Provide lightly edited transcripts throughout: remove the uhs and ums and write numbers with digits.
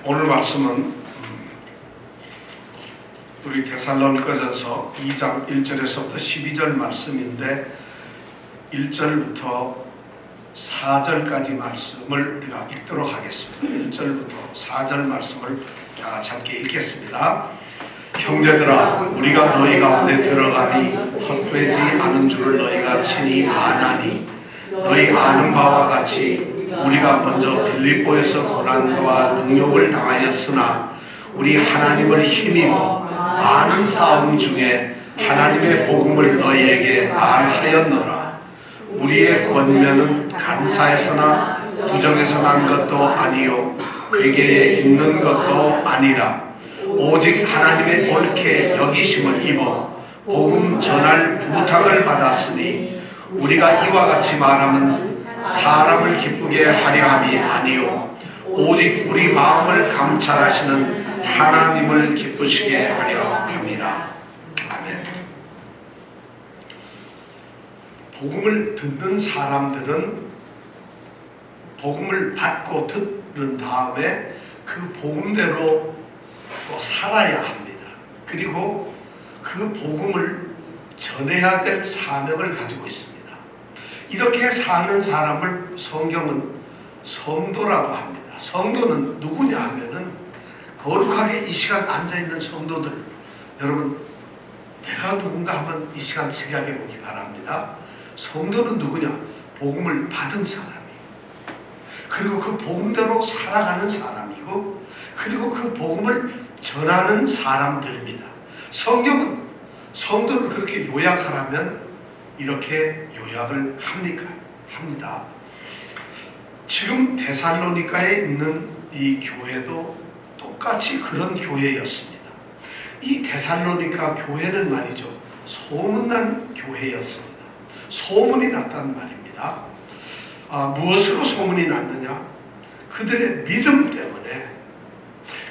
오늘 말씀은 우리 데살로니가전서 2장 1절에서부터 12절 말씀인데 1절부터 4절까지 말씀을 우리가 읽도록 하겠습니다. 1절부터 4절 말씀을 다 같이 함께 읽겠습니다. 형제들아, 우리가 너희 가운데 들어가니 헛되지 않은 줄을 너희가 친히 아나니, 너희 아는 바와 같이 우리가 먼저 빌립보에서 고난과 능욕을 당하였으나 우리 하나님을 힘입어 많은 싸움 중에 하나님의 복음을 너희에게 말하였노라. 우리의 권면은 간사에서나 부정에서 난 것도 아니요 회개에 있는 것도 아니라 오직 하나님의 옳게 여기심을 입어 복음 전할 부탁을 받았으니 우리가 이와 같이 말하면 사람을 기쁘게 하려 함이 아니요 오직 우리 마음을 감찰하시는 하나님을 기쁘시게 하려 함이라. 아멘. 복음을 듣는 사람들은 복음을 받고 들은 다음에 그 복음대로 또 살아야 합니다. 그리고 그 복음을 전해야 될 사명을 가지고 있습니다. 이렇게 사는 사람을 성경은 성도라고 합니다. 성도는 누구냐 하면은 거룩하게 이 시간 앉아있는 성도들, 여러분 내가 누군가 하면 이 시간 생각해 보기 바랍니다. 성도는 누구냐? 복음을 받은 사람이에요. 그리고 그 복음대로 살아가는 사람이고, 그리고 그 복음을 전하는 사람들입니다. 성경은 성도를 그렇게 요약하라면 이렇게 요약을 합니다. 지금 데살로니가에 있는 이 교회도 똑같이 그런 교회였습니다. 이 데살로니가 교회는 말이죠, 소문난 교회였습니다. 소문이 났단 말입니다. 무엇으로 소문이 났느냐? 그들의 믿음 때문에,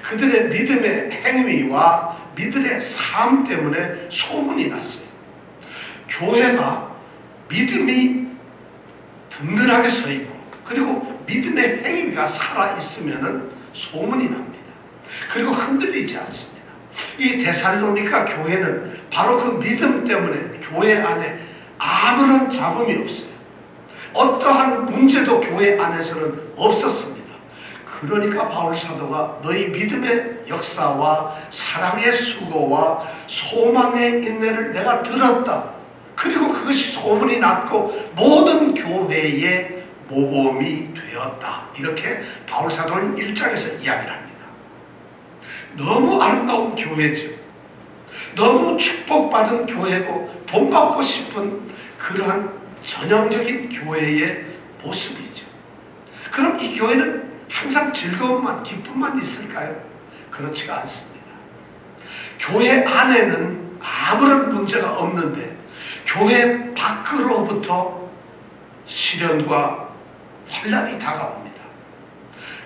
그들의 믿음의 행위와 믿음의 삶 때문에 소문이 났어요. 교회가 믿음이 든든하게 서 있고, 그리고 믿음의 행위가 살아있으면 소문이 납니다. 그리고 흔들리지 않습니다. 이 데살로니가 교회는 바로 그 믿음 때문에 교회 안에 아무런 잡음이 없어요. 어떠한 문제도 교회 안에서는 없었습니다. 그러니까 바울 사도가 너희 믿음의 역사와 사랑의 수고와 소망의 인내를 내가 들었다. 그리고 그것이 소문이 났고 모든 교회의 모범이 되었다. 이렇게 바울 사도는 1장에서 이야기를 합니다. 너무 아름다운 교회죠. 너무 축복받은 교회고 본받고 싶은 그러한 전형적인 교회의 모습이죠. 그럼 이 교회는 항상 즐거움만, 기쁨만 있을까요? 그렇지가 않습니다. 교회 안에는 아무런 문제가 없는데 교회 밖으로부터 시련과 환난이 다가옵니다.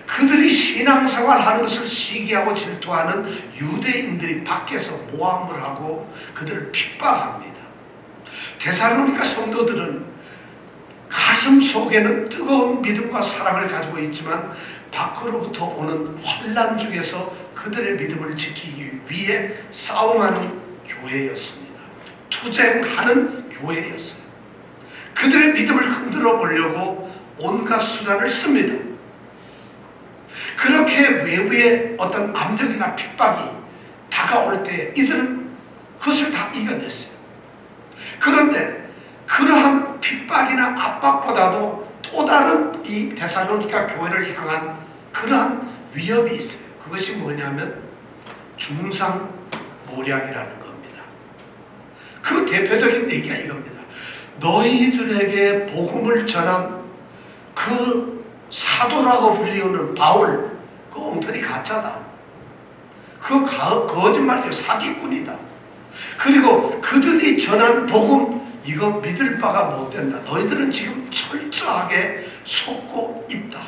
그들이 신앙생활 하는 것을 시기하고 질투하는 유대인들이 밖에서 모함을 하고 그들을 핍박합니다. 데살로니가 성도들은 가슴 속에는 뜨거운 믿음과 사랑을 가지고 있지만 밖으로부터 오는 환난 중에서 그들의 믿음을 지키기 위해 싸움하는 교회였습니다. 투쟁하는 교회였어요. 그들의 믿음을 흔들어 보려고 온갖 수단을 씁니다. 그렇게 외부의 어떤 압력이나 핍박이 다가올 때 이들은 그것을 다 이겨냈어요. 그런데 그러한 핍박이나 압박보다도 또 다른 이 데살로니가 교회를 향한 그러한 위협이 있어요. 그것이 뭐냐면 중상모략이라는 겁니다. 그 대표적인 얘기가 이겁니다. 너희들에게 복음을 전한 그 사도라고 불리우는 바울, 그 엉터리 가짜다. 그 거짓말이죠. 사기꾼이다. 그리고 그들이 전한 복음, 이거 믿을 바가 못 된다. 너희들은 지금 철저하게 속고 있다.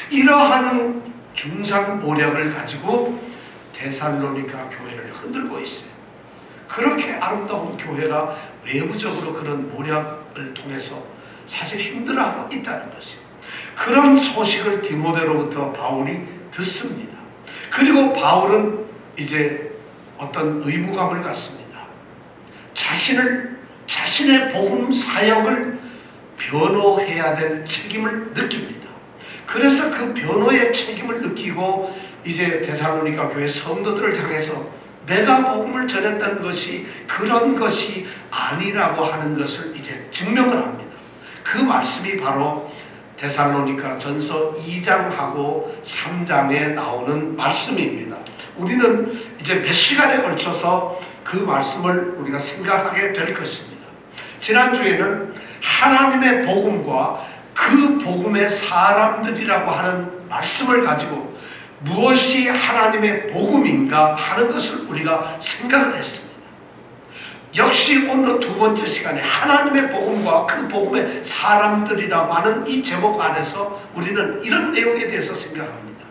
이러한 중상모략을 가지고 데살로니가 교회를 흔들고 있어요. 그렇게 아름다운 교회가 외부적으로 그런 모략을 통해서 사실 힘들어하고 있다는 것이죠. 그런 소식을 디모데로부터 바울이 듣습니다. 그리고 바울은 이제 어떤 의무감을 갖습니다. 자신의 복음 사역을 변호해야 될 책임을 느낍니다. 그래서 그 변호의 책임을 느끼고 이제 데살로니가 교회 성도들을 향해서 내가 복음을 전했던 것이 그런 것이 아니라고 하는 것을 이제 증명을 합니다. 그 말씀이 바로 데살로니가 전서 2장하고 3장에 나오는 말씀입니다. 우리는 이제 몇 시간에 걸쳐서 그 말씀을 우리가 생각하게 될 것입니다. 지난주에는 하나님의 복음과 그 복음의 사람들이라고 하는 말씀을 가지고 무엇이 하나님의 복음인가 하는 것을 우리가 생각을 했습니다. 역시 오늘 두 번째 시간에 하나님의 복음과 그 복음의 사람들이라고 하는 이 제목 안에서 우리는 이런 내용에 대해서 생각합니다.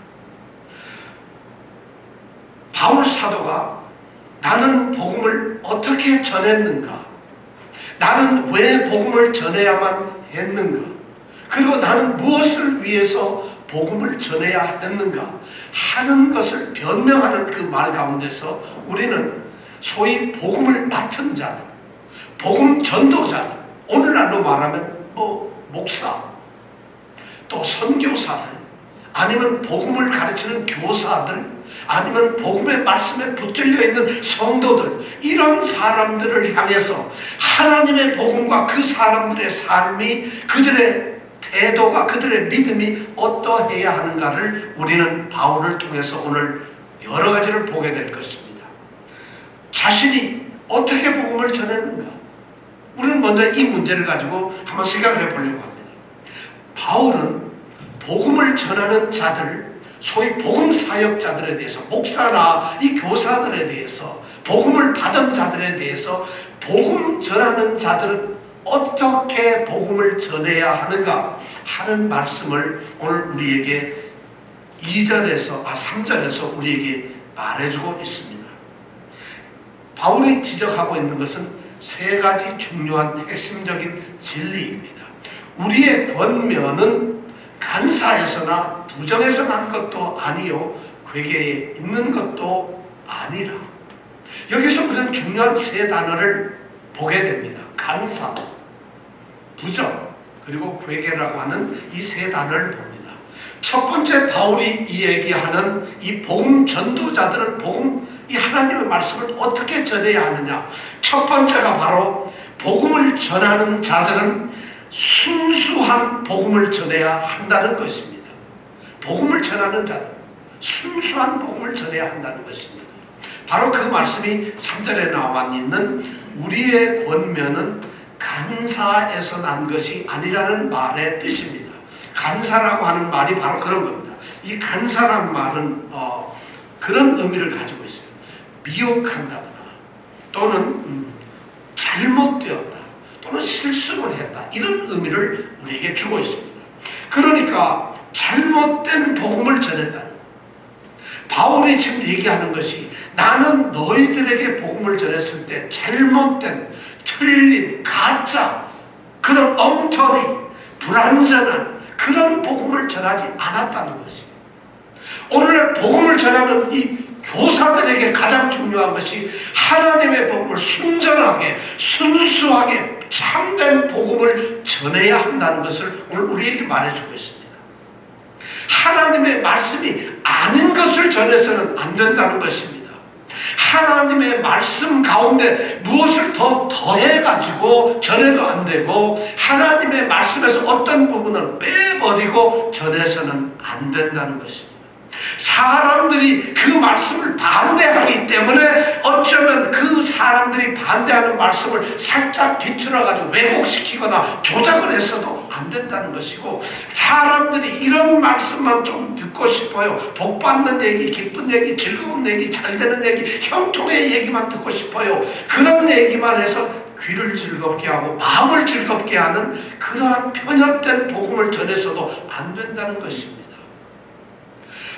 바울 사도가 나는 복음을 어떻게 전했는가? 나는 왜 복음을 전해야만 했는가? 그리고 나는 무엇을 위해서 복음을 전해야 했는가 하는 것을 변명하는 그 말 가운데서 우리는 소위 복음을 맡은 자들, 복음 전도자들, 오늘날로 말하면 목사, 또 선교사들, 아니면 복음을 가르치는 교사들, 아니면 복음의 말씀에 붙들려 있는 성도들, 이런 사람들을 향해서 하나님의 복음과 그 사람들의 삶이, 그들의 태도가, 그들의 믿음이 어떠해야 하는가를 우리는 바울을 통해서 오늘 여러 가지를 보게 될 것입니다. 자신이 어떻게 복음을 전했는가? 우리는 먼저 이 문제를 가지고 한번 생각을 해보려고 합니다. 바울은 복음을 전하는 자들, 소위 복음 사역자들에 대해서, 목사나 이 교사들에 대해서, 복음을 받은 자들에 대해서 복음 전하는 자들은 어떻게 복음을 전해야 하는가 하는 말씀을 오늘 우리에게 3절에서 우리에게 말해주고 있습니다. 바울이 지적하고 있는 것은 세 가지 중요한 핵심적인 진리입니다. 우리의 권면은 간사에서나 부정에서 난 것도 아니요 괴계에 있는 것도 아니라. 여기서 우리는 중요한 세 단어를 보게 됩니다. 간사, 부정, 그리고 괴계라고 하는 이 세 단어를 봅니다. 첫 번째 바울이 이 얘기하는 이 복음 전도자들은 이 하나님의 말씀을 어떻게 전해야 하느냐. 첫 번째가 바로 복음을 전하는 자들은 순수한 복음을 전해야 한다는 것입니다. 복음을 전하는 자들, 순수한 복음을 전해야 한다는 것입니다. 바로 그 말씀이 3절에 나와 있는 우리의 권면은 간사에서 난 것이 아니라는 말의 뜻입니다. 간사라고 하는 말이 바로 그런 겁니다. 이 간사라는 말은 그런 의미를 가지고 있어요. 미혹한다거나 또는 잘못되었다 또는 실수를 했다, 이런 의미를 우리에게 주고 있습니다. 그러니까 잘못된 복음을 전했다. 바울이 지금 얘기하는 것이 나는 너희들에게 복음을 전했을 때 잘못된, 틀린, 가짜, 그런 엉터리, 불완전한 그런 복음을 전하지 않았다는 것이. 오늘 복음을 전하는 이 교사들에게 가장 중요한 것이 하나님의 복음을 순전하게, 순수하게, 참된 복음을 전해야 한다는 것을 오늘 우리에게 말해주고 있습니다. 하나님의 말씀이 아닌 것을 전해서는 안 된다는 것입니다. 하나님의 말씀 가운데 무엇을 더 더해가지고 전해도 안 되고, 하나님의 말씀에서 어떤 부분을 빼버리고 전해서는 안 된다는 것입니다. 사람들이 그 말씀을 반대하기 때문에 어쩌면 그 사람들이 반대하는 말씀을 살짝 비틀어가지고 왜곡시키거나 조작을 해서도 안 된다는 것이고, 사람들이 이런 말씀만 좀 듣고 싶어요. 복 받는 얘기, 기쁜 얘기, 즐거운 얘기, 잘 되는 얘기, 형통의 얘기만 듣고 싶어요. 그런 얘기만 해서 귀를 즐겁게 하고 마음을 즐겁게 하는 그러한 편협된 복음을 전해서도 안 된다는 것입니다.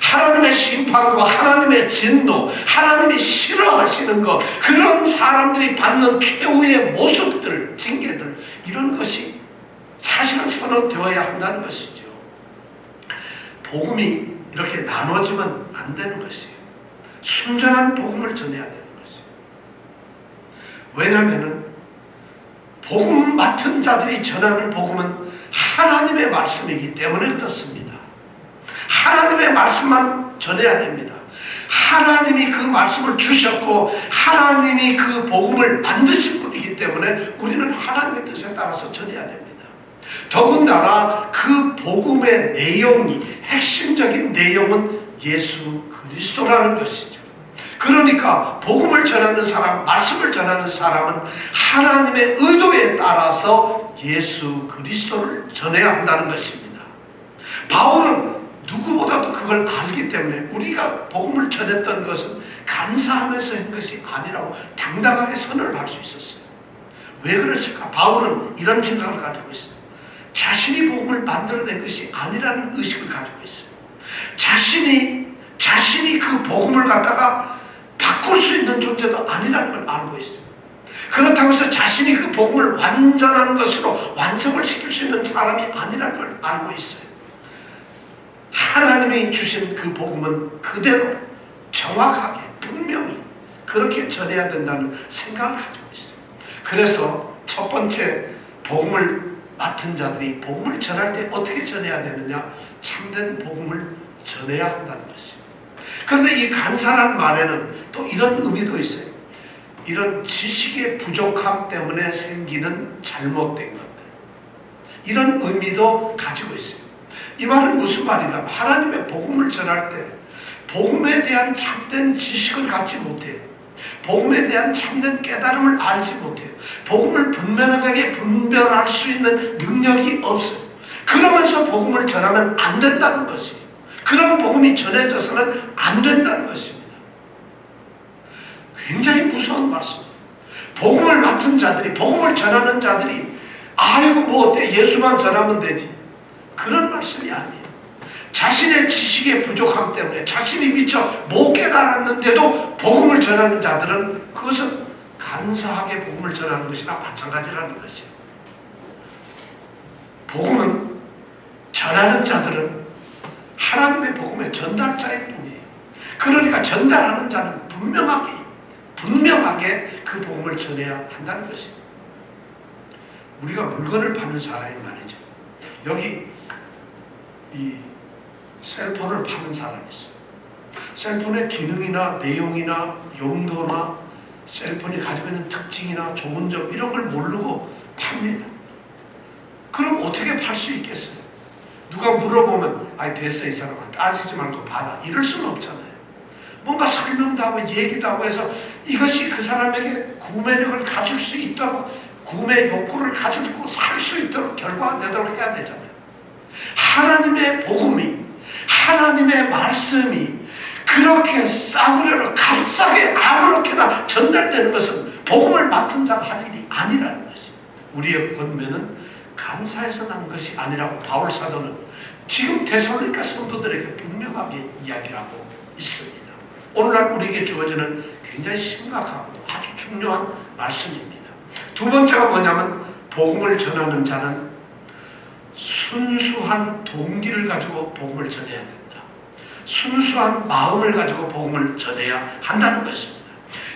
하나님의 심판과 하나님의 진노, 하나님이 싫어하시는 것, 그런 사람들이 받는 최후의 모습들, 징계들, 이런 것이 사실은 선언되어야 한다는 것이죠. 복음이 이렇게 나눠지면 안 되는 것이에요. 순전한 복음을 전해야 되는 것이에요. 왜냐하면 복음 맡은 자들이 전하는 복음은 하나님의 말씀이기 때문에 그렇습니다. 하나님의 말씀만 전해야 됩니다. 하나님이 그 말씀을 주셨고 하나님이 그 복음을 만드신 분이기 때문에 우리는 하나님의 뜻에 따라서 전해야 됩니다. 더군다나 그 복음의 내용이, 핵심적인 내용은 예수 그리스도라는 것이죠. 그러니까 복음을 전하는 사람, 말씀을 전하는 사람은 하나님의 의도에 따라서 예수 그리스도를 전해야 한다는 것입니다. 바울은 누구보다도 그걸 알기 때문에 우리가 복음을 전했던 것은 간사하면서 한 것이 아니라고 당당하게 선언을 할 수 있었어요. 왜 그랬을까? 바울은 이런 생각을 가지고 있어요. 자신이 복음을 만들어낸 것이 아니라는 의식을 가지고 있어요. 자신이 그 복음을 갖다가 바꿀 수 있는 존재도 아니라는 걸 알고 있어요. 그렇다고 해서 자신이 그 복음을 완전한 것으로 완성을 시킬 수 있는 사람이 아니라는 걸 알고 있어요. 하나님이 주신 그 복음은 그대로 정확하게 분명히 그렇게 전해야 된다는 생각을 가지고 있어요. 그래서 첫 번째, 복음을 맡은 자들이 복음을 전할 때 어떻게 전해야 되느냐? 참된 복음을 전해야 한다는 것이에요. 그런데 이 간사라는 말에는 또 이런 의미도 있어요. 이런 지식의 부족함 때문에 생기는 잘못된 것들, 이런 의미도 가지고 있어요. 이 말은 무슨 말이냐? 하나님의 복음을 전할 때 복음에 대한 참된 지식을 갖지 못해요. 복음에 대한 참된 깨달음을 알지 못해요. 복음을 분명하게 분별할 수 있는 능력이 없어요. 그러면서 복음을 전하면 안 된다는 것이에요. 그런 복음이 전해져서는 안 된다는 것입니다. 굉장히 무서운 말씀입니다. 복음을 맡은 자들이, 복음을 전하는 자들이 아이고 뭐 어때, 예수만 전하면 되지, 그런 말씀이 아니에요. 자신의 지식의 부족함 때문에 자신이 미처 못 깨달았는데도 복음을 전하는 자들은 그것은 간사하게 복음을 전하는 것이나 마찬가지라는 것이에요. 복음은, 전하는 자들은 하나님의 복음의 전달자일 뿐이에요. 그러니까 전달하는 자는 분명하게 그 복음을 전해야 한다는 것입니다. 우리가 물건을 파는 사람이 말이죠. 여기 이 셀폰을 파는 사람이 있어요. 셀폰의 기능이나 내용이나 용도나 셀폰이 가지고 있는 특징이나 좋은 점, 이런 걸 모르고 팝니다. 그럼 어떻게 팔 수 있겠어요? 누가 물어보면 아이 됐어, 이 사람은 따지지 말고 받아, 이럴 수는 없잖아요. 뭔가 설명도 하고 얘기도 하고 해서 이것이 그 사람에게 구매력을 가질 수 있도록, 구매 욕구를 가지고 살 수 있도록 결과가 되도록 해야 되잖아요. 하나님의 복음이, 하나님의 말씀이 그렇게 싸구려로 값싸게 아무렇게나 전달되는 것은 복음을 맡은 자가 할 일이 아니라는 것이죠. 우리의 권면은 감사해서 난 것이 아니라고 바울 사도는 지금 데살로니가 성도들에게 분명하게 이야기하고 있습니다. 오늘날 우리에게 주어지는 굉장히 심각하고 아주 중요한 말씀입니다. 두 번째가 뭐냐면, 복음을 전하는 자는 순수한 동기를 가지고 복음을 전해야 된다. 순수한 마음을 가지고 복음을 전해야 한다는 것입니다.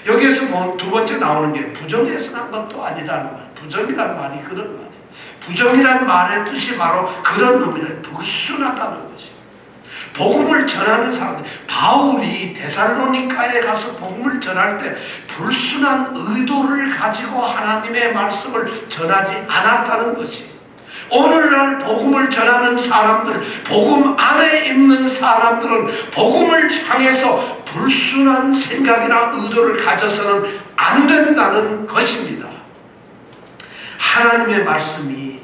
여기에서 두 번째 나오는 게 부정해서 난 것도 아니라는 말. 부정이라는 말이 그런 말이에요. 부정이라는 말의 뜻이 바로 그런 의미는 불순하다는 것이에요. 복음을 전하는 사람들, 바울이 데살로니가에 가서 복음을 전할 때 불순한 의도를 가지고 하나님의 말씀을 전하지 않았다는 것이에요. 오늘날 복음을 전하는 사람들, 복음 안에 있는 사람들은 복음을 향해서 불순한 생각이나 의도를 가져서는 안 된다는 것입니다. 하나님의 말씀이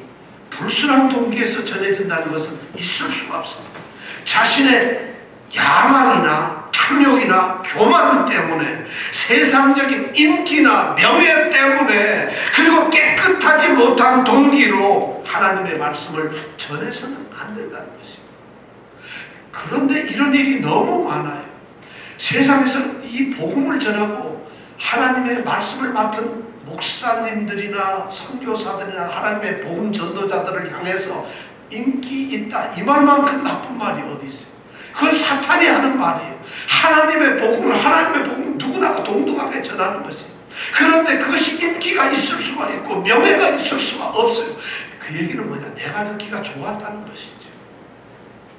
불순한 동기에서 전해진다는 것은 있을 수가 없습니다. 자신의 야망이나 탐욕이나 교만 때문에, 세상적인 인기나 명예 때문에, 그리고 깨끗하지 못한 동기로 하나님의 말씀을 전해서는 안 된다는 것입니다. 그런데 이런 일이 너무 많아요. 세상에서 이 복음을 전하고 하나님의 말씀을 맡은 목사님들이나 선교사들이나 하나님의 복음 전도자들을 향해서 인기 있다, 이 말만큼 나쁜 말이 어디 있어요? 그 사탄이 하는 말이에요. 하나님의 복음은 누구나가 동등하게 전하는 것이에요. 그런데 그것이 인기가 있을 수가 있고 명예가 있을 수가 없어요. 그 얘기는 뭐냐? 내가 듣기가 좋았다는 것이죠.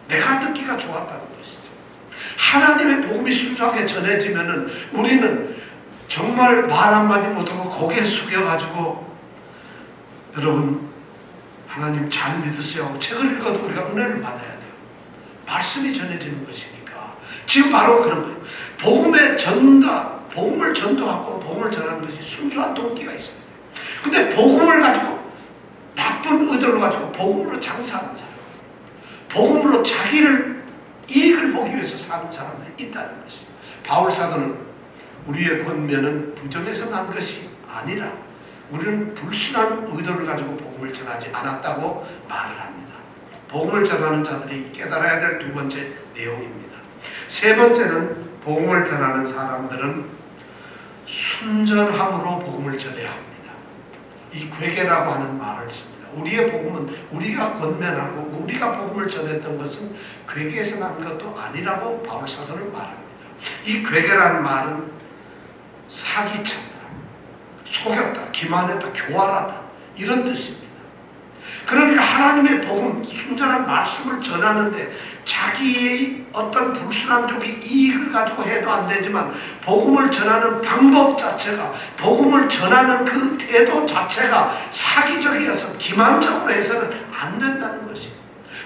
내가 듣기가 좋았다는 것이죠. 하나님의 복음이 순수하게 전해지면은 우리는 정말 말 한마디 못하고 고개 숙여가지고 여러분 하나님 잘 믿으세요 하고 책을 읽어도 우리가 은혜를 받아야 돼요. 말씀이 전해지는 것이니까. 지금 바로 그런 거예요. 복음을 전도하고 복음을 전하는 것이 순수한 동기가 있어야 돼요. 근데 복음을 가지고 나쁜 의도를 가지고 복음으로 장사하는 사람, 복음으로 자기를 이익을 보기 위해서 사는 사람들이 있다는 것이죠. 바울 사도는 우리의 권면은 부정에서 난 것이 아니라 우리는 불순한 의도를 가지고 복음을 전하지 않았다고 말을 합니다. 복음을 전하는 자들이 깨달아야 될 두 번째 내용입니다. 세 번째는 복음을 전하는 사람들은 순전함으로 복음을 전해야 합니다. 이 괴계라고 하는 말을 씁니다. 우리의 복음은 우리가 권면하고 우리가 복음을 전했던 것은 괴계에서 난 것도 아니라고 바울 사도는 말합니다. 이 괴계라는 말은 사기쳤다, 속였다, 기만했다, 교활하다 이런 뜻입니다. 그러니까 하나님의 복음, 순전한 말씀을 전하는데 자기의 어떤 불순한 쪽이 이익을 가지고 해도 안 되지만 복음을 전하는 방법 자체가, 복음을 전하는 그 태도 자체가 사기적이어서 기만적으로 해서는 안 된다는 것입니다.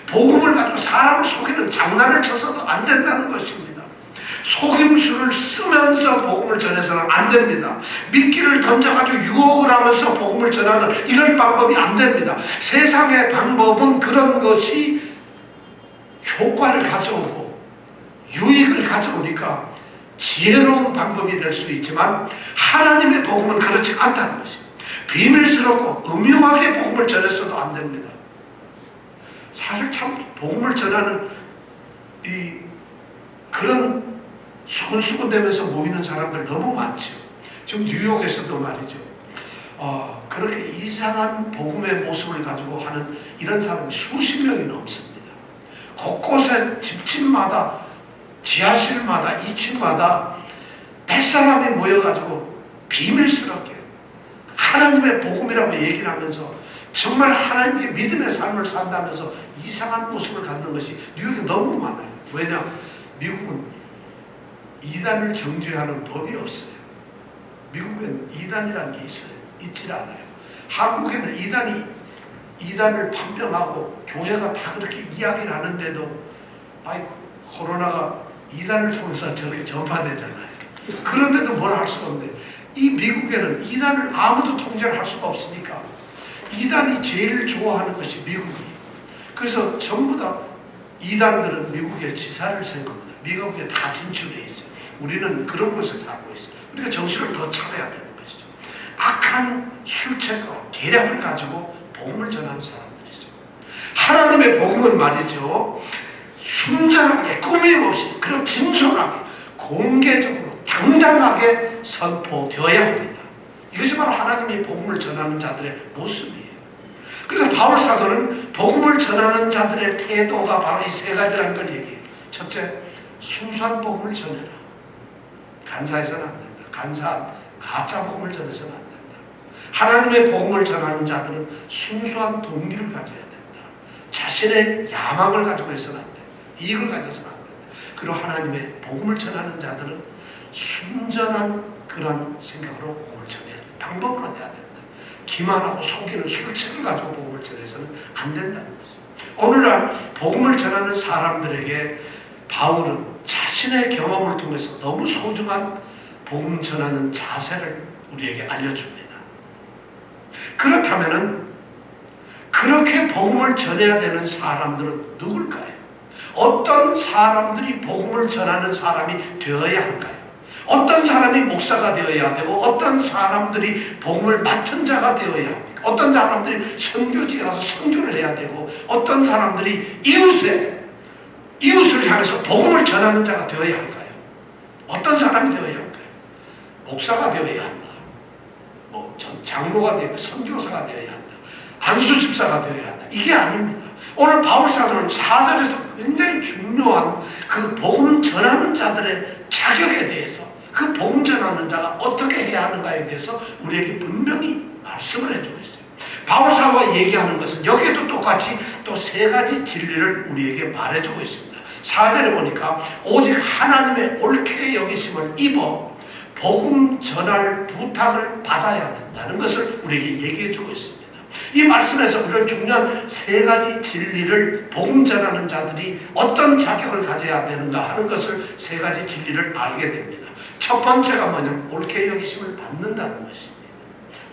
복음을 가지고 사람을 속이는 장난을 쳐서도 안 된다는 것입니다. 속임수를 쓰면서 복음을 전해서는 안 됩니다. 미끼를 던져가지고 유혹을 하면서 복음을 전하는 이런 방법이 안 됩니다. 세상의 방법은 그런 것이 효과를 가져오고 유익을 가져오니까 지혜로운 방법이 될 수 있지만 하나님의 복음은 그렇지 않다는 것입니다. 비밀스럽고 음흉하게 복음을 전해서도 안 됩니다. 사실 참 복음을 전하는 그런 수근수근 되면서 모이는 사람들 너무 많죠. 지금 뉴욕에서도 말이죠. 그렇게 이상한 복음의 모습을 가지고 하는 이런 사람이 수십 명이 넘습니다. 곳곳에 집집마다, 지하실마다, 2층마다 몇 사람이 모여가지고 비밀스럽게 하나님의 복음이라고 얘기를 하면서 정말 하나님께 믿음의 삶을 산다면서 이상한 모습을 갖는 것이 뉴욕에 너무 많아요. 왜냐? 미국은 이단을 정죄하는 법이 없어요. 미국엔 이단이라는 게 있질 않아요. 한국에는 이단을 판명하고 교회가 다 그렇게 이야기를 하는데도 코로나가 이단을 통해서 저렇게 전파되잖아요. 그런데도 뭘 할 수가 없는데 이 미국에는 이단을 아무도 통제를 할 수가 없으니까 이단이 제일 좋아하는 것이 미국이에요. 그래서 전부 다 이단들은 미국에 지사를 세운 겁니다. 미국에 다 진출해 있어요. 우리는 그런 곳에 살고 있어요. 우리가 정신을 더 차려야 되는 것이죠. 악한 술책과 계략을 가지고 복음을 전하는 사람들이죠. 하나님의 복음은 말이죠. 순전하게 꾸밈없이 그리고 진솔하게 공개적으로 당당하게 선포되어야 합니다. 이것이 바로 하나님의 복음을 전하는 자들의 모습이에요. 그래서 바울 사도는 복음을 전하는 자들의 태도가 바로 이 세 가지라는 걸 얘기해요. 첫째, 순수한 복음을 전해라. 간사해서는 안 된다. 간사한 가짜 복음을 전해서는 안 된다. 하나님의 복음을 전하는 자들은 순수한 동기를 가져야 된다. 자신의 야망을 가지고 있어는 안 된다. 이익을 가져서는 안 된다. 그리고 하나님의 복음을 전하는 자들은 순전한 그런 생각으로 복음을 전해야 된다. 방법으로 해야 된다. 기만하고 속이는 술책을 가지고 복음을 전해서는 안 된다는 거죠. 오늘날 복음을 전하는 사람들에게 바울은 자신의 경험을 통해서 너무 소중한 복음 전하는 자세를 우리에게 알려줍니다. 그렇다면은 그렇게 복음을 전해야 되는 사람들은 누굴까요? 어떤 사람들이 복음을 전하는 사람이 되어야 할까요? 어떤 사람이 목사가 되어야 되고 어떤 사람들이 복음을 맡은 자가 되어야 합니까? 어떤 사람들이 선교지에 가서 선교를 해야 되고 어떤 사람들이 이웃을 향해서 복음을 전하는 자가 되어야 할까요? 어떤 사람이 되어야 할까요? 목사가 되어야 한다. 장로가 되어야 한다. 선교사가 되어야 한다. 안수집사가 되어야 한다. 이게 아닙니다. 오늘 바울 사도는 4절에서 굉장히 중요한 그 복음 전하는 자들의 자격에 대해서, 그 복음 전하는 자가 어떻게 해야 하는가에 대해서 우리에게 분명히 말씀을 해주고 있어요. 바울 사도가 얘기하는 것은 여기에도 똑같이 또 세 가지 진리를 우리에게 말해주고 있습니다. 4절에 보니까 오직 하나님의 옳게 여기심을 입어 복음 전할 부탁을 받아야 된다는 것을 우리에게 얘기해주고 있습니다. 이 말씀에서 우리는 중요한 세 가지 진리를, 복음 전하는 자들이 어떤 자격을 가져야 되는가 하는 것을, 세 가지 진리를 알게 됩니다. 첫 번째가 뭐냐면 옳게 여기심을 받는다는 것입니다.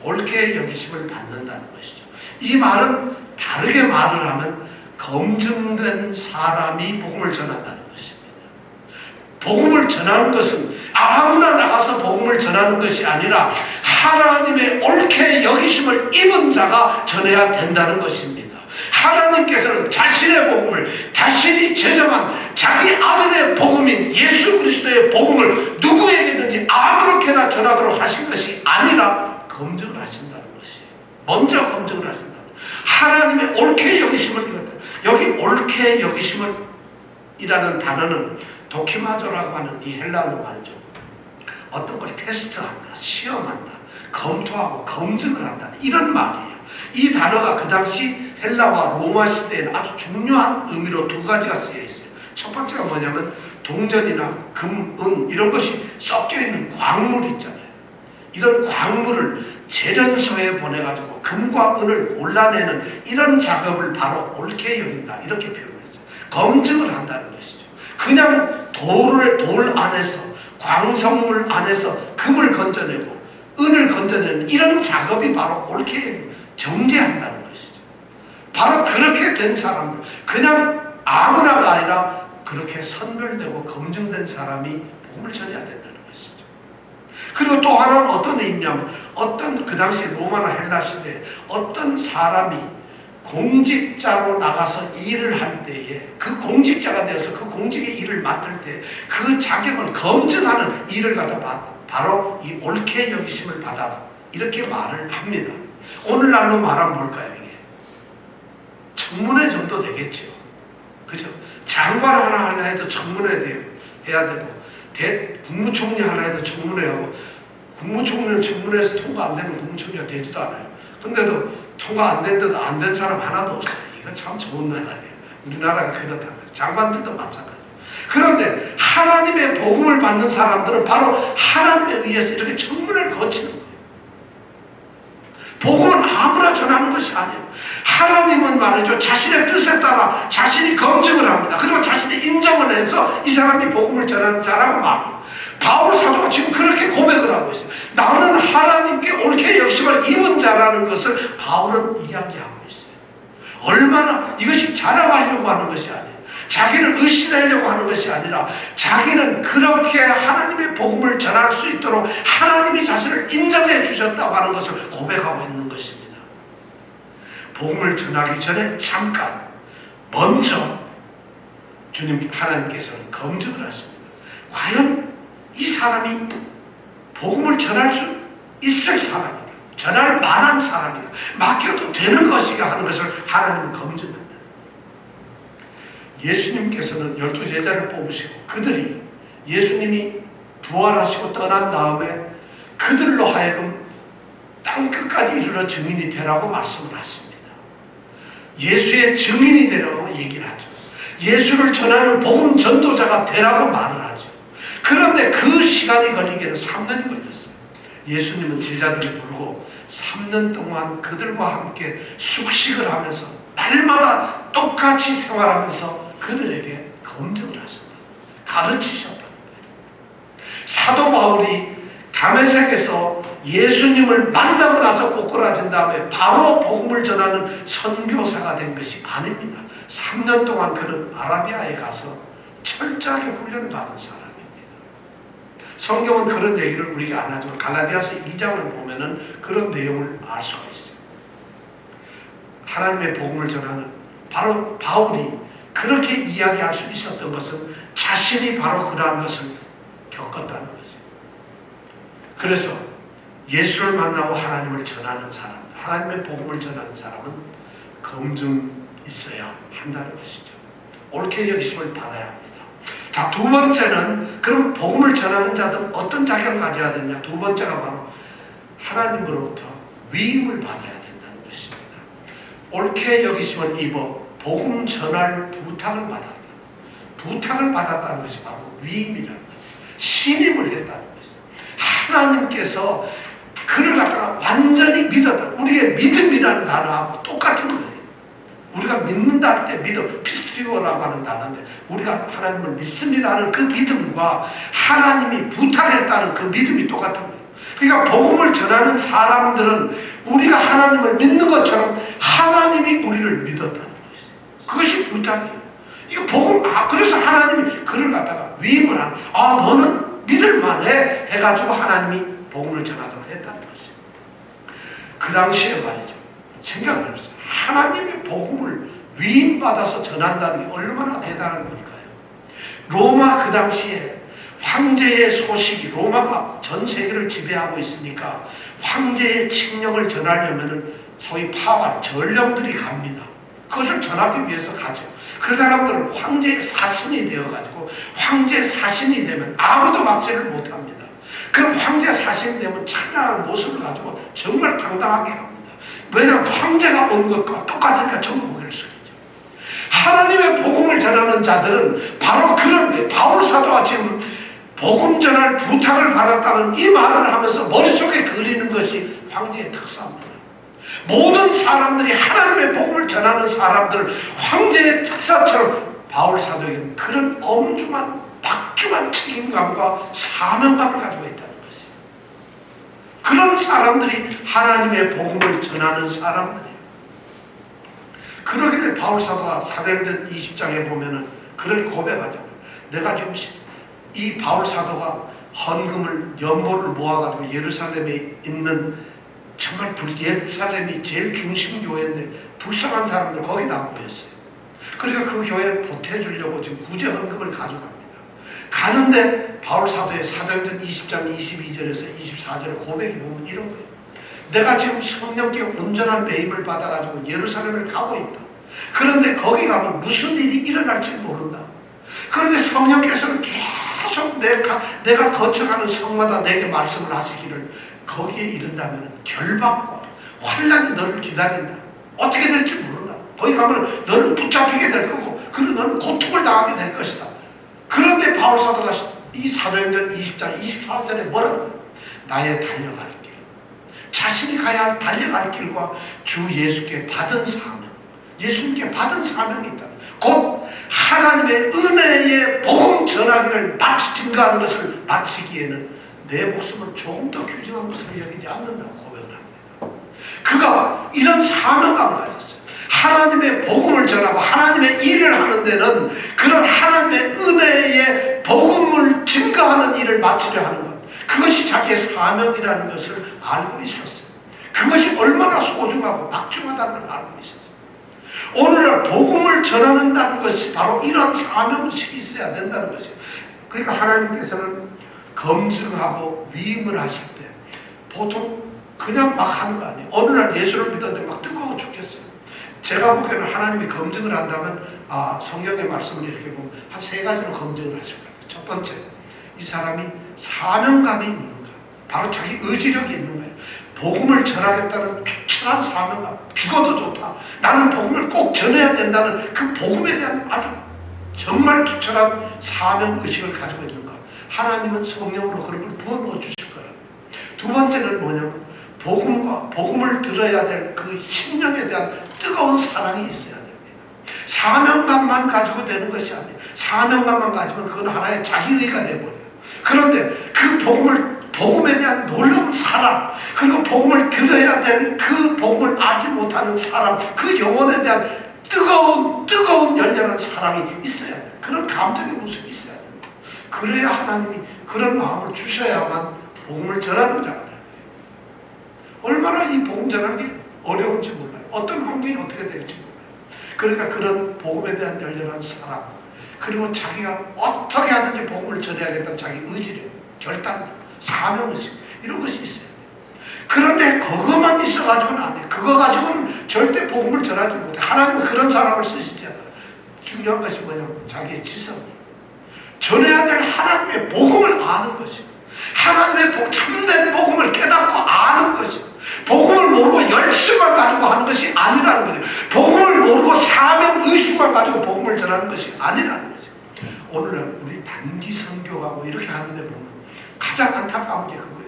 옳게 여기심을 받는다는 것이죠. 이 말은 다르게 말을 하면 검증된 사람이 복음을 전한다는 것입니다. 복음을 전하는 것은 아무나 나가서 복음을 전하는 것이 아니라 하나님의 옳게 여기심을 입은 자가 전해야 된다는 것입니다. 하나님께서는 자신의 복음을, 자신이 제정한 자기 아들의 복음인 예수 그리스도의 복음을 누구에게든지 아무렇게나 전하도록 하신 것이 아니라 검증을 하신다는 것이에요. 먼저 검증을 하신다는 거예요. 하나님의 옳게 여기심을 이거다. 여기 옳게 여기심을 이라는 단어는 도키마조라고 하는 이 헬라어 말이죠. 어떤 걸 테스트한다, 시험한다, 검토하고 검증을 한다, 이런 말이에요. 이 단어가 그 당시 헬라와 로마 시대에는 아주 중요한 의미로 두 가지가 쓰여 있어요. 첫 번째가 뭐냐면 동전이나 금, 은 이런 것이 섞여 있는 광물 있잖아요. 이런 광물을 재련소에 보내가지고 금과 은을 골라내는 이런 작업을 바로 옳게 여긴다, 이렇게 표현했어요. 검증을 한다는 것이죠. 그냥 돌 안에서, 광석물 안에서 금을 건져내고 은을 건져내는 이런 작업이 바로 옳게 정제한다는 것이죠. 바로 그렇게 된 사람들, 그냥 아무나가 아니라 그렇게 선별되고 검증된 사람이 복음을 전해야 된다는 것이죠. 그리고 또 하나는 어떤 의미냐면, 어떤 그 당시 로마나 헬라 시대에 어떤 사람이 공직자로 나가서 일을 할 때에, 그 공직자가 되어서 그 공직의 일을 맡을 때 그 자격을 검증하는 일을 갖다 바로 이 옳게 여기심을 받아, 이렇게 말을 합니다. 오늘날로 말하면 뭘까요? 이게 청문회 정도 되겠죠. 그죠? 장관 하나 하려 해도 청문회 해야 되고, 국무총리 하려 해도 청문회하고, 국무총리는 청문회에서 통과 안 되면 국무총리가 되지도 않아요. 근데도 통과 안 된데도 안 된 사람 하나도 없어요. 이거 참 좋은 나라예요. 우리나라가 그렇다는 거죠. 장관들도 마찬가지예요. 그런데 하나님의 복음을 받는 사람들은 바로 하나님에 의해서 이렇게 청문회를 거치는 거예요. 복음은 아무나 전하는 것이 아니에요. 하나님은 말이죠, 자신의 뜻에 따라 자신이 검증을 합니다. 그리고 자신이 인정을 해서 이 사람이 복음을 전하는 자라고 말해요. 바울 사도가 지금 그렇게 고백을 하고 있어요. 나는 하나님께 옳게 여기심을 입은 자라는 것을 바울은 이야기하고 있어요. 얼마나 이것이 자랑하려고 하는 것이 아니에요. 자기를 의심하려고 하는 것이 아니라 자기는 그렇게 하나님의 복음을 전할 수 있도록 하나님이 자신을 인정해 주셨다고 하는 것을 고백하고 있는 것입니다. 복음을 전하기 전에 잠깐 먼저 주님 하나님께서는 검증을 하십니다. 과연 이 사람이 복음을 전할 수 있을 사람인가, 전할 만한 사람인가, 맡겨도 되는 것인가 하는 것을 하나님은 검증합니다. 예수님께서는 12제자를 뽑으시고 그들이 예수님이 부활하시고 떠난 다음에 그들로 하여금 땅끝까지 이르러 증인이 되라고 말씀을 하십니다. 예수의 증인이 되라고 얘기를 하죠. 예수를 전하는 복음 전도자가 되라고 말을 하죠. 그런데 그 시간이 걸리기에는 3년이 걸렸어요. 예수님은 제자들을 부르고 3년 동안 그들과 함께 숙식을 하면서 날마다 똑같이 생활하면서 그들에게 검증을 하셨다, 가르치셨다는 거예요. 사도 바울이 다메섹에서 예수님을 만나고 나서 꼬꾸라진 다음에 바로 복음을 전하는 선교사가 된 것이 아닙니다. 3년 동안 그는 아라비아에 가서 철저하게 훈련받은 사람입니다. 성경은 그런 얘기를 우리가 안 하지만 갈라디아서 2장을 보면은 그런 내용을 알 수가 있어요. 하나님의 복음을 전하는 바로 바울이 그렇게 이야기할 수 있었던 것은 자신이 바로 그러한 것을 겪었다는 거죠. 그래서 예수를 만나고 하나님을 전하는 사람, 하나님의 복음을 전하는 사람은 검증이 있어야 한다는 것이죠. 옳게 여기심을 받아야 합니다. 자, 두 번째는 그럼 복음을 전하는 자들은 어떤 자격을 가져야 되냐? 두 번째가 바로 하나님으로부터 위임을 받아야 된다는 것입니다. 옳게 여기심을 입어 복음 전할 부탁을 받았다. 부탁을 받았다는 것이 바로 위임이라는 거예요. 신임을 했다는 것이죠. 하나님께서 그를 갖다가 완전히 믿었다. 우리의 믿음이라는 단어하고 똑같은 거예요. 우리가 믿는다 할 때 믿음, 피스티오라고 하는 단어인데 우리가 하나님을 믿습니다 하는 그 믿음과 하나님이 부탁했다는 그 믿음이 똑같은 거예요. 그러니까 복음을 전하는 사람들은 우리가 하나님을 믿는 것처럼 하나님이 우리를 믿었다는 것이죠. 그것이 부탁이에요. 이거 복음, 그래서 하나님이 그를 갖다가 위임을 하는, 너는 믿을만해 해가지고 하나님이 복음을 전하도록 했다는 것이죠. 그 당시에 말이죠. 생각을 해보세요. 하나님의 복음을 위임받아서 전한다는 게 얼마나 대단한 걸까요? 로마 그 당시에 황제의 소식이, 로마가 전 세계를 지배하고 있으니까 황제의 칙령을 전하려면 소위 파발, 전령들이 갑니다. 그것을 전하기 위해서 가죠. 그 사람들은 황제의 사신이 되어가지고 황제의 사신이 되면 아무도 막지를 못합니다. 그럼 황제 사신이 되면 찬란한 모습을 가지고 정말 당당하게 합니다. 왜냐하면 황제가 온 것과 똑같으니까 전부 고개를 숙이죠. 하나님의 복음을 전하는 자들은 바로 그런 게, 바울 사도가 지금 복음 전할 부탁을 받았다는 이 말을 하면서 머릿속에 그리는 것이 황제의 특사입니다. 모든 사람들이 하나님의 복음을 전하는 사람들, 황제의 특사처럼 바울 사도에게는 그런 엄중한 막중한 책임감과 사명감을 가지고 있다는 것이에요. 그런 사람들이 하나님의 복음을 전하는 사람들이에요. 그러길래 바울 사도가 사도행전 20장에 보면은 그렇게 고백하잖아요. 내가 지금 이 바울 사도가 헌금을, 연보를 모아가지고 예루살렘에 있는 정말 예루살렘이 제일 중심 교회인데 불쌍한 사람들 거기다 모였어요. 그러니까 그 교회에 보태주려고 지금 구제 헌금을 가져갑니다. 가는데 바울 사도의 사도행전 20장 22절에서 24절의 고백이 보면 이런 거예요. 내가 지금 성령께 온전한 매임을 받아가지고 예루살렘을 가고 있다. 그런데 거기 가면 무슨 일이 일어날지 모른다. 그런데 성령께서는 계속 내가 거쳐가는 성마다 내게 말씀을 하시기를 거기에 이른다면 결박과 환난이 너를 기다린다. 어떻게 될지 모른다. 거기 가면 너는 붙잡히게 될 거고 그리고 너는 고통을 당하게 될 것이다. 그런데 바울 사도가 이 사도행전 20장 24절에 뭐라고? 나의 달려갈 길, 자신이 가야 할 달려갈 길과 주 예수께 받은 사명, 예수님께 받은 사명이 있다. 곧 하나님의 은혜의 복음 전하기를 마치 증거하는 것을 마치기에는 내 목숨을 조금 더 귀중한 것으로 여기지 않는다고 고백을 합니다. 그가 이런 사명감을 가졌어요. 하나님의 복음을 전하고 하나님의 일을 하는 데는 그런 하나님의 은혜의 복음을 증거하는 일을 마치려 하는 것, 그것이 자기의 사명이라는 것을 알고 있었어요. 그것이 얼마나 소중하고 막중하다는 걸 알고 있었어요. 오늘날 복음을 전하는다는 것이 바로 이런 사명의식이 있어야 된다는 것이에요. 그러니까 하나님께서는 검증하고 위임을 하실 때 보통 그냥 막 하는 거 아니에요. 어느 날 예수를 믿었는데 막 뜨거워 죽겠어요. 제가 보기에는 하나님이 검증을 한다면 성경의 말씀을 이렇게 보면 한 세 가지로 검증을 하실 것 같아요. 첫 번째, 이 사람이 사명감이 있는가, 바로 자기 의지력이 있는 거예요. 복음을 전하겠다는 투철한 사명감, 죽어도 좋다, 나는 복음을 꼭 전해야 된다는 그 복음에 대한 아주 정말 투철한 사명의식을 가지고 있는가, 하나님은 성령으로 그런 걸 부어넣어 주실 거라는 거예요. 두 번째는 뭐냐면 복음을 들어야 될 그 심령에 대한 뜨거운 사랑이 있어야 됩니다. 사명감만 가지고 되는 것이 아니에요. 사명감만 가지면 그건 하나의 자기의가 되어버려요. 그런데 그 복음에 대한 놀라운 사랑, 그리고 복음을 들어야 될 그 복음을 알지 못하는 사람, 그 영혼에 대한 뜨거운 열렬한 사랑이 있어야 돼요. 그런 감정의 모습이 있어야 됩니다. 그래야 하나님이 그런 마음을 주셔야만 복음을 전하는 자가 돼요. 얼마나 이 복음 전하는 게 어려운지 몰라요. 어떤 환경이 어떻게 될지 몰라요. 그러니까 그런 복음에 대한 열렬한 사랑, 그리고 자기가 어떻게 하든지 복음을 전해야겠다는 자기 의지력, 결단, 사명의식, 이런 것이 있어요. 그런데 그것만 있어가지고는 안 돼. 그거 가지고는 절대 복음을 전하지 못해. 하나님은 그런 사람을 쓰시지 않아요. 중요한 것이 뭐냐면 자기의 지성이. 전해야 될 하나님의 복음을 아는 것이. 하나님의 참된 복음을 깨닫고 아는 것이. 복음을 모르고 열심만 가지고 하는 것이 아니라는 거죠. 복음을 모르고 사명의식만 가지고 복음을 전하는 것이 아니라는 거죠. 오늘날 우리 단기 선교하고 이렇게 하는데 보면 가장 안타까운 게 그거예요.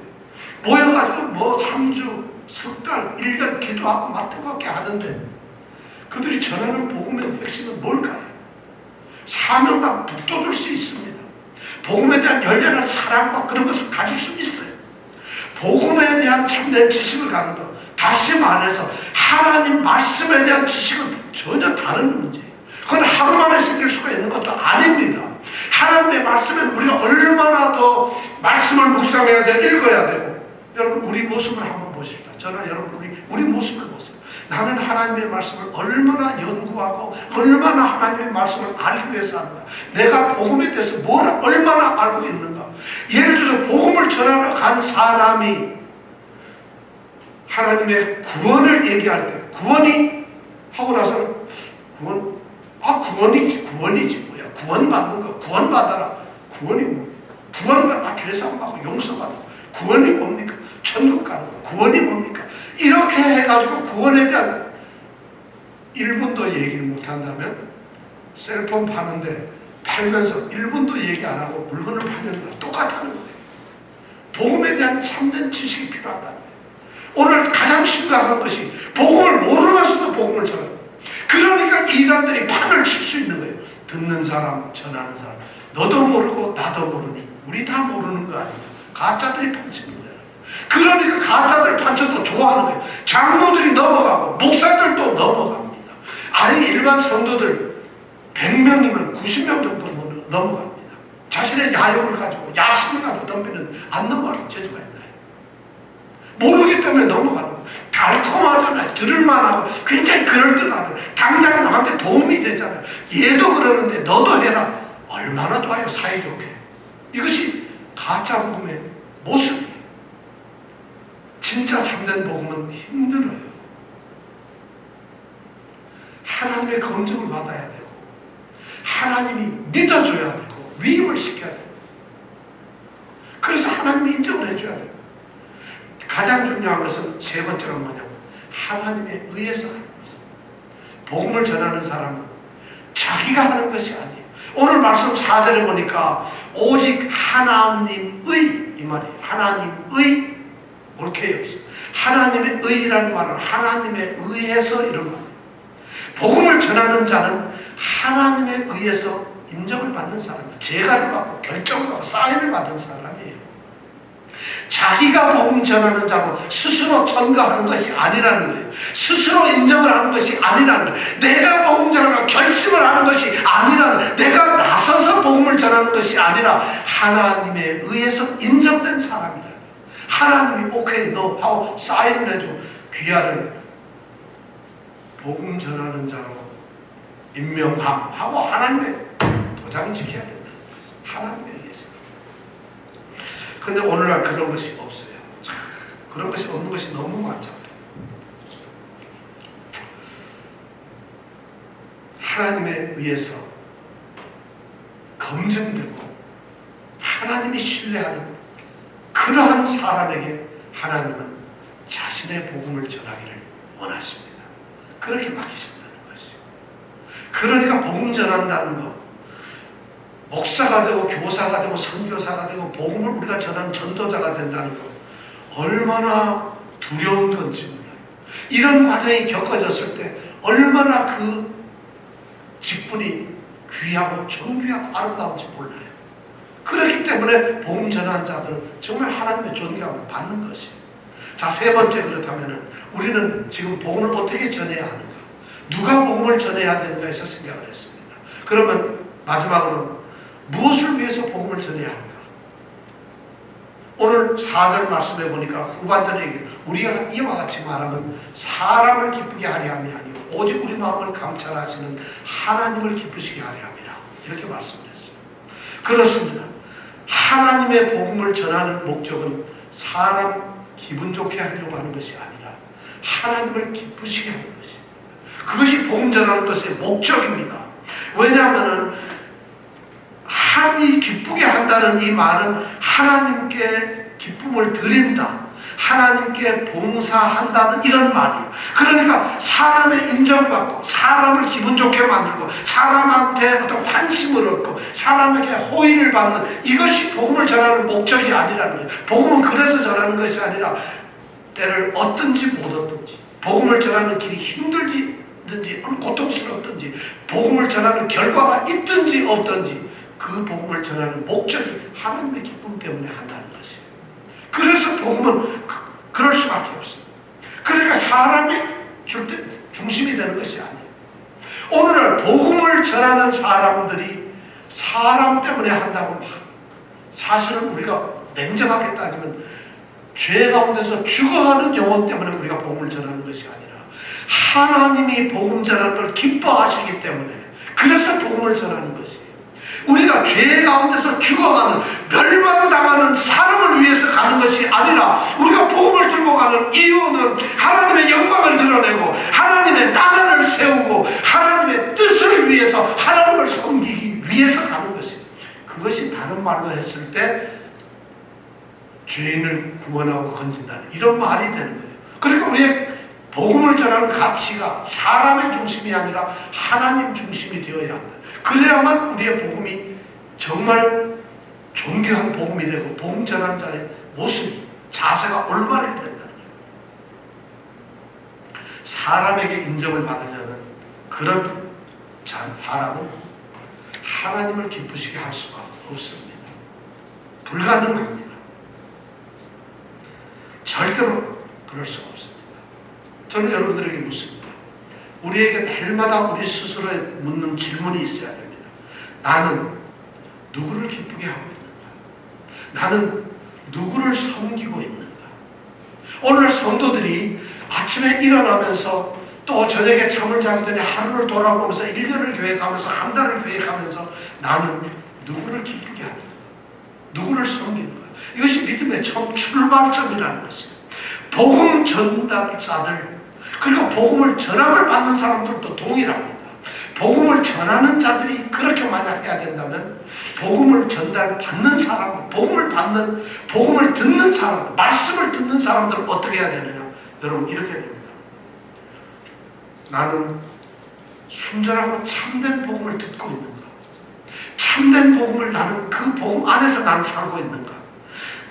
모여가지고 뭐 3주, 석 달, 1년 기도하고 막 뜨겁게 하는데 그들이 전하는 복음의 핵심은 뭘까요? 사명과 북돋을 수 있습니다. 복음에 대한 열렬한 사랑과 그런 것을 가질 수 있어요. 복음에 대한 참된 지식을 갖는 것. 다시 말해서 하나님 말씀에 대한 지식은 전혀 다른 문제예요. 그건 하루 만에 생길 수가 있는 것도 아닙니다. 하나님의 말씀은 우리가 얼마나 더 말씀을 묵상해야 돼, 읽어야 되고. 여러분 우리 모습을 한번 보십시다. 저는 여러분 우리 모습을 보세요. 나는 하나님의 말씀을 얼마나 연구하고 얼마나 하나님의 말씀을 알기 위해서 하는가. 내가 복음에 대해서 뭘 얼마나 알고 있는가. 예를 들어서 복음을 전하러 간 사람이 하나님의 구원을 얘기할 때 구원이 하고 나서는 구원이지 뭐야. 구원받는 거 구원받아라. 구원이 뭡니까? 구원받아 죄상받고 용서받고 구원이 뭡니까? 천국 가는 거 구원이 뭡니까? 이렇게 해가지고 구원에 대한 1분도 얘기를 못한다면 셀폰 파는데 팔면서 1분도 얘기 안 하고 물건을 팔려는 거랑 똑같다는 거예요. 복음에 대한 참된 지식이 필요하다는 거예요. 오늘 가장 심각한 것이 복음을 모르면서도 복음을 전하는 거예요. 그러니까 이단들이 판을 칠 수 있는 거예요. 듣는 사람, 전하는 사람. 너도 모르고 나도 모르니 우리 다 모르는 거 아니냐. 가짜들이 판치는 거예요. 그러니까 가짜들 판쳐도 좋아하는 거예요. 장로들이 넘어가고 목사들도 넘어갑니다. 아니 일반 성도들 100명이면 90명 정도 넘어갑니다. 자신의 야욕을 가지고 야심을 가지고 덤비는 안 넘어갈 재주가 있나요? 모르기 때문에 넘어가는 거예요. 달콤하잖아요. 들을만하고 굉장히 그럴듯하잖아요. 당장 나한테 도움이 되잖아요. 얘도 그러는데 너도 해라. 얼마나 좋아요. 사이좋게. 이것이 가짜 복음의 모습이에요. 진짜 참된 복음은 힘들어요. 하나님의 검증을 받아야 되고 하나님이 믿어줘야 되고 위임을 시켜야 되고 그래서 하나님이 인정을 해줘야 돼요. 가장 중요한 것은 세 번째로 뭐냐면 하나님에 의해서 하는 것입니다. 복음을 전하는 사람은 자기가 하는 것이 아니에요. 오늘 말씀 4절에 보니까 오직 하나님의 이 말이에요. 하나님의 옳게 여기십니다. 하나님의 의라는 말은 하나님에 의해서 이런 말이에요. 복음을 전하는 자는 하나님에 의해서 인정을 받는 사람이에요. 제가를 받고 결정을 받고 사인을 받은 사람이에요. 자기가 복음 전하는 자로 스스로 전가하는 것이 아니라는 거예요. 스스로 인정을 하는 것이 아니라는 거예요. 내가 복음 전하는 결심을 하는 것이 아니라는 거예요. 내가 나서서 복음을 전하는 것이 아니라 하나님에 의해서 인정된 사람이라는 거예요. 하나님이 오케이 너 하고 사인을 해줘. 귀하를 복음 전하는 자로 임명함 하고 하나님의 도장이 지켜야 된다는 거죠. 하나님에 의해서. 근데 오늘날 그런 것이 없어요. 참, 그런 것이 없는 것이 너무 많잖아요. 하나님에 의해서 검증되고 하나님이 신뢰하는 그러한 사람에게 하나님은 자신의 복음을 전하기를 원하십니다. 그렇게 맡기신다는 것이죠. 그러니까 복음 전한다는 것, 목사가 되고 교사가 되고 선교사가 되고 복음을 우리가 전하는 전도자가 된다는 것, 얼마나 두려운 건지 몰라요. 이런 과정이 겪어졌을 때 얼마나 그 직분이 귀하고 존귀하고 아름다운지 몰라요. 그렇기 때문에 복음 전하는 자들은 정말 하나님의 존경을 받는 것이에요. 자, 세 번째 그렇다면 우리는 지금 복음을 어떻게 전해야 하는가? 누가 복음을 전해야 되는가에서 생각을 했습니다. 그러면 마지막으로 무엇을 위해서 복음을 전해야 할까? 오늘 4절 말씀해 보니까 후반전에 우리가 이와 같이 말하면 사람을 기쁘게 하려 함이 아니요 오직 우리 마음을 감찰하시는 하나님을 기쁘시게 하려 함이라 이렇게 말씀을 했어요. 그렇습니다. 하나님의 복음을 전하는 목적은 사람 기분 좋게 하려고 하는 것이 아니라 하나님을 기쁘시게 하는 것입니다. 그것이 복음 전하는 것의 목적입니다. 왜냐하면 하나님이 기쁘게 한다는 이 말은 하나님께 기쁨을 드린다, 하나님께 봉사한다는 이런 말이에요. 그러니까 사람의 인정받고 사람을 기분 좋게 만들고 사람한테 어떤 환심을 얻고 사람에게 호의를 받는, 이것이 복음을 전하는 목적이 아니라는 거예요. 복음은 그래서 전하는 것이 아니라 때를 얻든지 못 얻든지, 복음을 전하는 길이 힘들든지 고통스럽든지, 복음을 전하는 결과가 있든지 없든지 그 복음을 전하는 목적이 하나님의 기쁨 때문에 한다는 것이에요. 그래서 복음은 그럴 수밖에 없어요. 그러니까 사람이 중심이 되는 것이 아니에요. 오늘날 복음을 전하는 사람들이 사람 때문에 한다고 막, 사실은 우리가 냉정하게 따지면 죄 가운데서 죽어가는 영혼 때문에 우리가 복음을 전하는 것이 아니라 하나님이 복음 전하는 걸 기뻐하시기 때문에, 그래서 복음을 전하는 것이에요. 우리가 죄 가운데서 죽어가는, 멸망당하는 사람을 위해서 가는 것이 아니라 우리가 복음을 들고 가는 이유는 하나님의 영광을 드러내고 하나님의 나라를 세우고 하나님의 뜻을 위해서, 하나님을 섬기기 위해서 가는 것이에요. 그것이 다른 말로 했을 때 죄인을 구원하고 건진다는 이런 말이 되는 거예요. 그러니까 우리의 복음을 전하는 가치가 사람의 중심이 아니라 하나님 중심이 되어야 한다. 그래야만 우리의 복음이 정말 존귀한 복음이 되고 복음 전하는 자의 모습이, 자세가 올바르게 된다는 거예요. 사람에게 인정을 받으려는 그런 사람은 하나님을 기쁘시게 할 수가 없습니다. 불가능합니다. 절대로 그럴 수가 없습니다. 저는 여러분들에게 묻습니다. 우리에게 날마다 우리 스스로에 묻는 질문이 있어야 됩니다. 나는 누구를 기쁘게 하고 있는가? 나는 누구를 섬기고 있는가? 오늘 성도들이 아침에 일어나면서 또 저녁에 잠을 자기 전에 하루를 돌아보면서 1년을 계획하면서 한 달을 계획하면서 나는 누구를 기쁘게 하는가? 누구를 섬기는가? 이것이 믿음의 처음 출발점이라는 것이에요. 복음 전달자들, 그리고 복음을 전함을 받는 사람들도 동일합니다. 복음을 전하는 자들이 그렇게 만약 해야 된다면 복음을 전달받는 사람, 복음을 듣는 사람들, 말씀을 듣는 사람들은 어떻게 해야 되느냐? 여러분, 이렇게 됩니다. 나는 순전하고 참된 복음을 듣고 있는가? 참된 복음을 나는 그 복음 안에서 나는 살고 있는가?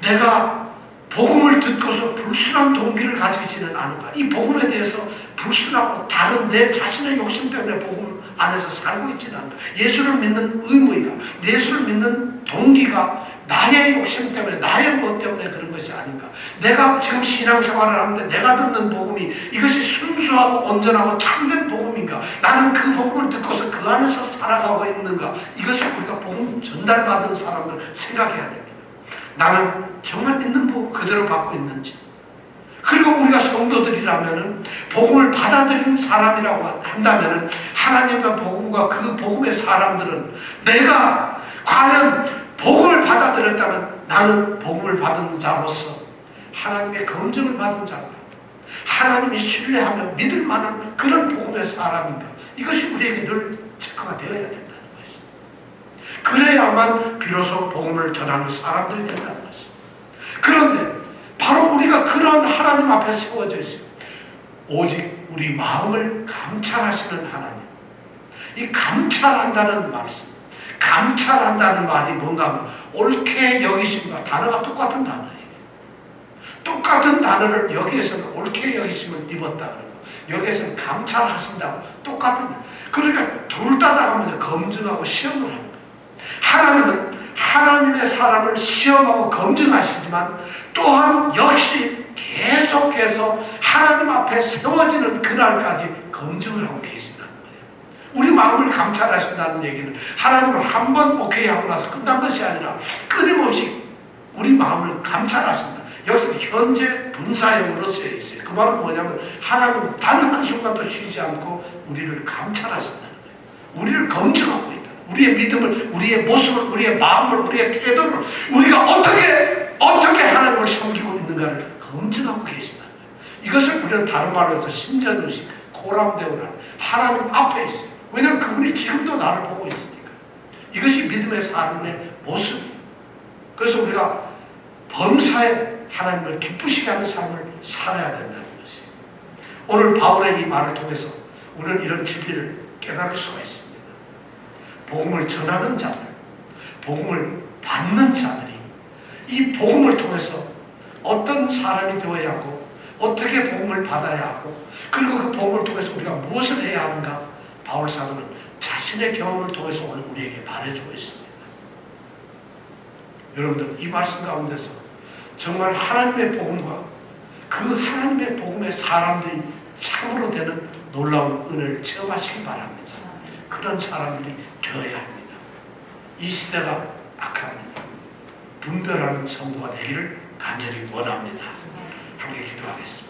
내가 복음을 듣고서 불순한 동기를 가지지는 않은가? 이 복음에 대해서 불순하고 다른 내 자신의 욕심 때문에 복음 안에서 살고 있지는 않은가? 예수를 믿는 의무가, 예수를 믿는 동기가 나의 욕심 때문에, 나의 뭐 때문에 그런 것이 아닌가? 내가 지금 신앙생활을 하는데 내가 듣는 복음이 이것이 순수하고 온전하고 참된 복음인가? 나는 그 복음을 듣고서 그 안에서 살아가고 있는가? 이것을 우리가 복음 전달받은 사람들 생각해야 됩니다. 나는 정말 있는 복음 그대로 받고 있는지, 그리고 우리가 성도들이라면은 복음을 받아들이는 사람이라고 한다면은 하나님의 복음과 그 복음의 사람들은 내가 과연 복음을 받아들였다면 나는 복음을 받은 자로서 하나님의 검증을 받은 자가, 하나님이 신뢰하며 믿을 만한 그런 복음의 사람인가, 이것이 우리에게 늘 체크가 되어야 된다는 것입니다. 그래야만 비로소 복음을 전하는 사람들이 된다는 것입니다. 그런데 바로 우리가 그런 하나님 앞에 세워져 있어요. 오직 우리 마음을 감찰하시는 하나님. 이 감찰한다는 말씀, 감찰한다는 말이 뭔가 하면 옳게 여기심과 단어가 똑같은 단어예요. 똑같은 단어를 여기에서는 옳게 여기심을 입었다 그러고 여기에서는 감찰하신다고 똑같은 단어. 그러니까 둘 다다 하면 검증하고 시험을 하는 거예요. 하나님은 하나님의 사람을 시험하고 검증하시지만 또한 역시 계속해서 하나님 앞에 세워지는 그날까지 검증을 하고 계신다는 거예요. 우리 마음을 감찰하신다는 얘기는 하나님을 한 번 오케이 하고 나서 끝난 것이 아니라 끊임없이 우리 마음을 감찰하신다. 여기서 현재 분사형으로 쓰여 있어요. 그 말은 뭐냐면 하나님은 단 한순간도 쉬지 않고 우리를 감찰하신다는 거예요. 우리를 검증하고 있다. 우리의 믿음을, 우리의 모습을, 우리의 마음을, 우리의 태도를, 우리가 어떻게 하나님을 섬기고 있는가를 검증하고 우리는 다른 말로 해서 신전의식, 코람데오라는 하나님 앞에 있어요. 왜냐하면 그분이 지금도 나를 보고 있으니까. 이것이 믿음의 삶의 모습이에요. 그래서 우리가 범사에 하나님을 기쁘시게 하는 삶을 살아야 된다는 것이에요. 오늘 바울의 이 말을 통해서 우리는 이런 진리를 깨달을 수가 있습니다. 복음을 전하는 자들, 복음을 받는 자들이 이 복음을 통해서 어떤 사람이 되어야 하고 어떻게 복음을 받아야 하고 그리고 그 복음을 통해서 우리가 무엇을 해야 하는가, 바울 사도는 자신의 경험을 통해서 오늘 우리에게 말해주고 있습니다. 여러분들 이 말씀 가운데서 정말 하나님의 복음과 그 하나님의 복음의 사람들이 참으로 되는 놀라운 은혜를 체험하시기 바랍니다. 그런 사람들이 되어야 합니다. 이 시대가 악합니다. 분별하는 성도가 되기를 간절히 원합니다. 함께 기도하겠습니다.